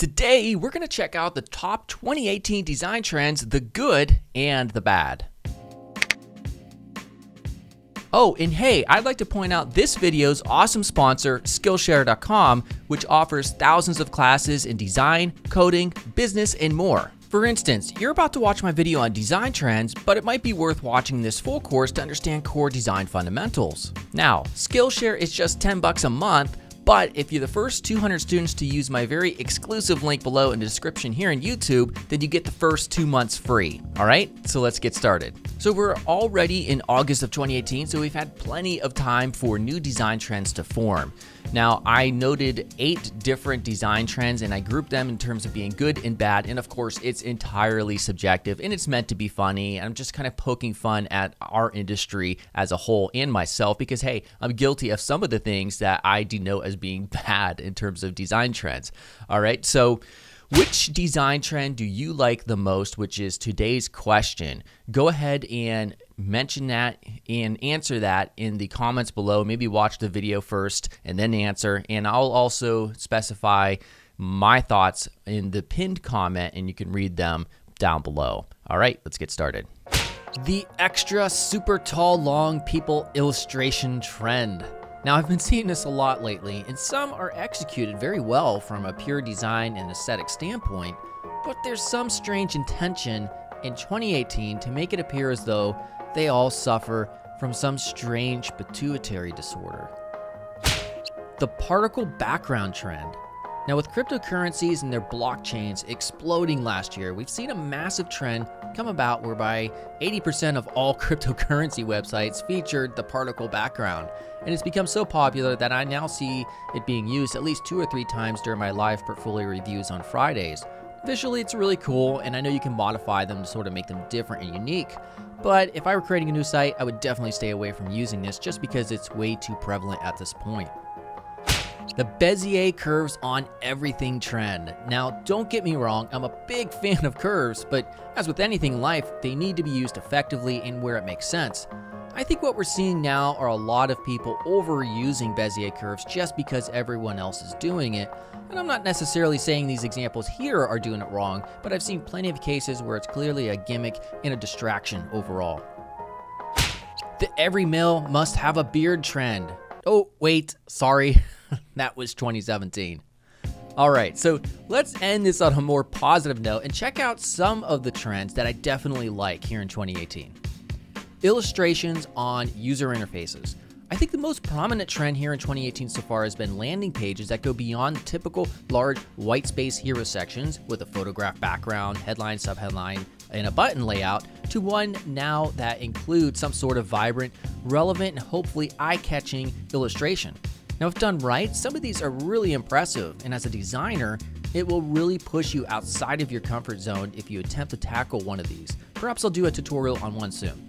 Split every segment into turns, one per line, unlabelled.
Today, we're going to check out the top 2018 design trends, the good and the bad. Oh, and hey, I'd like to point out this video's awesome sponsor, Skillshare.com, which offers thousands of classes in design, coding, business, and more. For instance, you're about to watch my video on design trends, but it might be worth watching this full course to understand core design fundamentals. Now, Skillshare is just $10 a month, but if you're the first 200 students to use my very exclusive link below in the description here on YouTube, then you get the first 2 months free. All right, so let's get started. So we're already in August of 2018, so we've had plenty of time for new design trends to form. Now, I noted 8 different design trends and I grouped them in terms of being good and bad. And of course, it's entirely subjective and it's meant to be funny. I'm just kind of poking fun at our industry as a whole and myself because, hey, I'm guilty of some of the things that I denote as being bad in terms of design trends. All right, so which design trend do you like the most, which is today's question? Go ahead and mention that and answer that in the comments below. Maybe watch the video first and then answer. And I'll also specify my thoughts in the pinned comment and you can read them down below. All right, let's get started. The extra super tall long people illustration trend. Now, I've been seeing this a lot lately, and some are executed very well from a pure design and aesthetic standpoint, but there's some strange intention in 2018 to make it appear as though they all suffer from some strange pituitary disorder. The particle background trend. Now, with cryptocurrencies and their blockchains exploding last year, we've seen a massive trend come about whereby 80% of all cryptocurrency websites featured the particle background. And it's become so popular that I now see it being used at least 2 or 3 times during my live portfolio reviews on Fridays. Visually, it's really cool, and I know you can modify them to sort of make them different and unique. But if I were creating a new site, I would definitely stay away from using this just because it's way too prevalent at this point. The Bezier curves on everything trend. Now, don't get me wrong, I'm a big fan of curves, but as with anything in life, they need to be used effectively and where it makes sense. I think what we're seeing now are a lot of people overusing Bezier curves just because everyone else is doing it. And I'm not necessarily saying these examples here are doing it wrong, but I've seen plenty of cases where it's clearly a gimmick and a distraction overall. The every male must have a beard trend. Oh, wait, sorry. That was 2017. All right, so let's end this on a more positive note and check out some of the trends that I definitely like here in 2018. Illustrations on user interfaces. I think the most prominent trend here in 2018 so far has been landing pages that go beyond the typical large white space hero sections with a photograph background, headline, subheadline, and a button layout to one now that includes some sort of vibrant, relevant, and hopefully eye-catching illustration. Now, if done right, some of these are really impressive, and as a designer, it will really push you outside of your comfort zone if you attempt to tackle one of these. Perhaps I'll do a tutorial on one soon.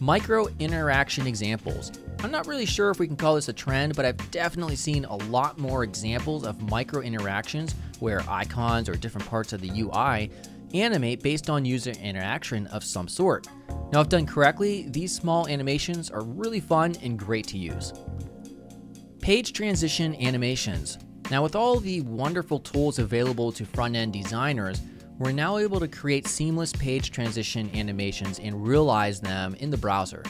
Micro interaction examples. I'm not really sure if we can call this a trend, but I've definitely seen a lot more examples of micro interactions where icons or different parts of the UI animate based on user interaction of some sort. Now, if done correctly, these small animations are really fun and great to use. Page transition animations. Now, with all the wonderful tools available to front-end designers, we're now able to create seamless page transition animations and realize them in the browser.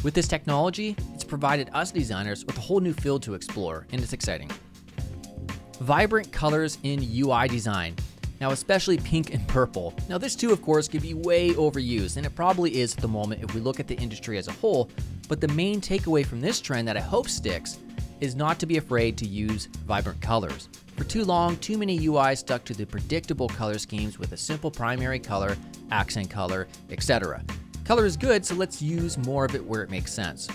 With this technology, it's provided us designers with a whole new field to explore, and it's exciting. Vibrant colors in UI design. Now, especially pink and purple. Now, this too, of course, could be way overused, and it probably is at the moment if we look at the industry as a whole, but the main takeaway from this trend that I hope sticks is not to be afraid to use vibrant colors. For too long, too many UIs stuck to the predictable color schemes with a simple primary color, accent color, etc. Color is good, so let's use more of it where it makes sense.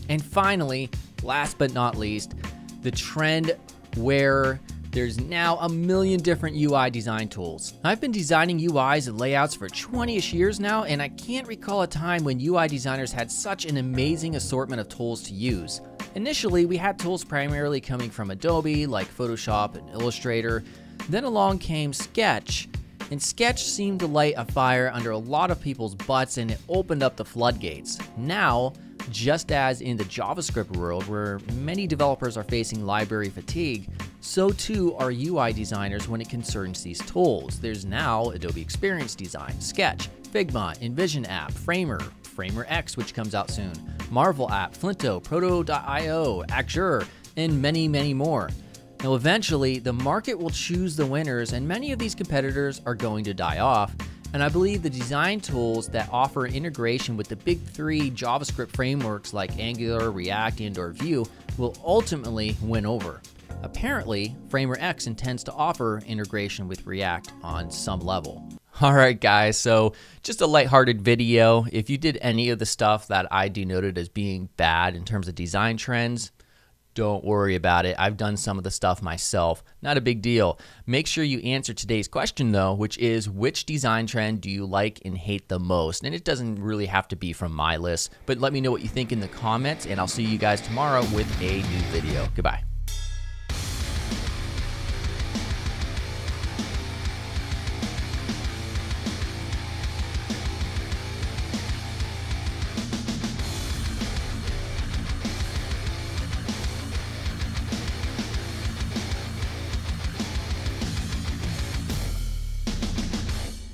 And finally, last but not least, the trend where there's now a million different UI design tools. I've been designing UIs and layouts for 20-ish years now, and I can't recall a time when UI designers had such an amazing assortment of tools to use. Initially, we had tools primarily coming from Adobe, like Photoshop and Illustrator. Then along came Sketch, and Sketch seemed to light a fire under a lot of people's butts, and it opened up the floodgates. Now, Just as in the JavaScript world, where many developers are facing library fatigue, so too are UI designers when it concerns these tools. There's now Adobe Experience Design, Sketch, Figma, InVision App, Framer, Framer X, which comes out soon, Marvel App, Flinto, Proto.io, Azure, and many, many more. Now, eventually, the market will choose the winners, and many of these competitors are going to die off. And I believe the design tools that offer integration with the big three JavaScript frameworks like Angular, React, and/or Vue will ultimately win over. Apparently, Framer X intends to offer integration with React on some level. Alright guys, so just a lighthearted video. If you did any of the stuff that I denoted as being bad in terms of design trends, don't worry about it. I've done some of the stuff myself. Not a big deal. Make sure you answer today's question though, which is which design trend do you like and hate the most? And it doesn't really have to be from my list, but let me know what you think in the comments, and I'll see you guys tomorrow with a new video. Goodbye.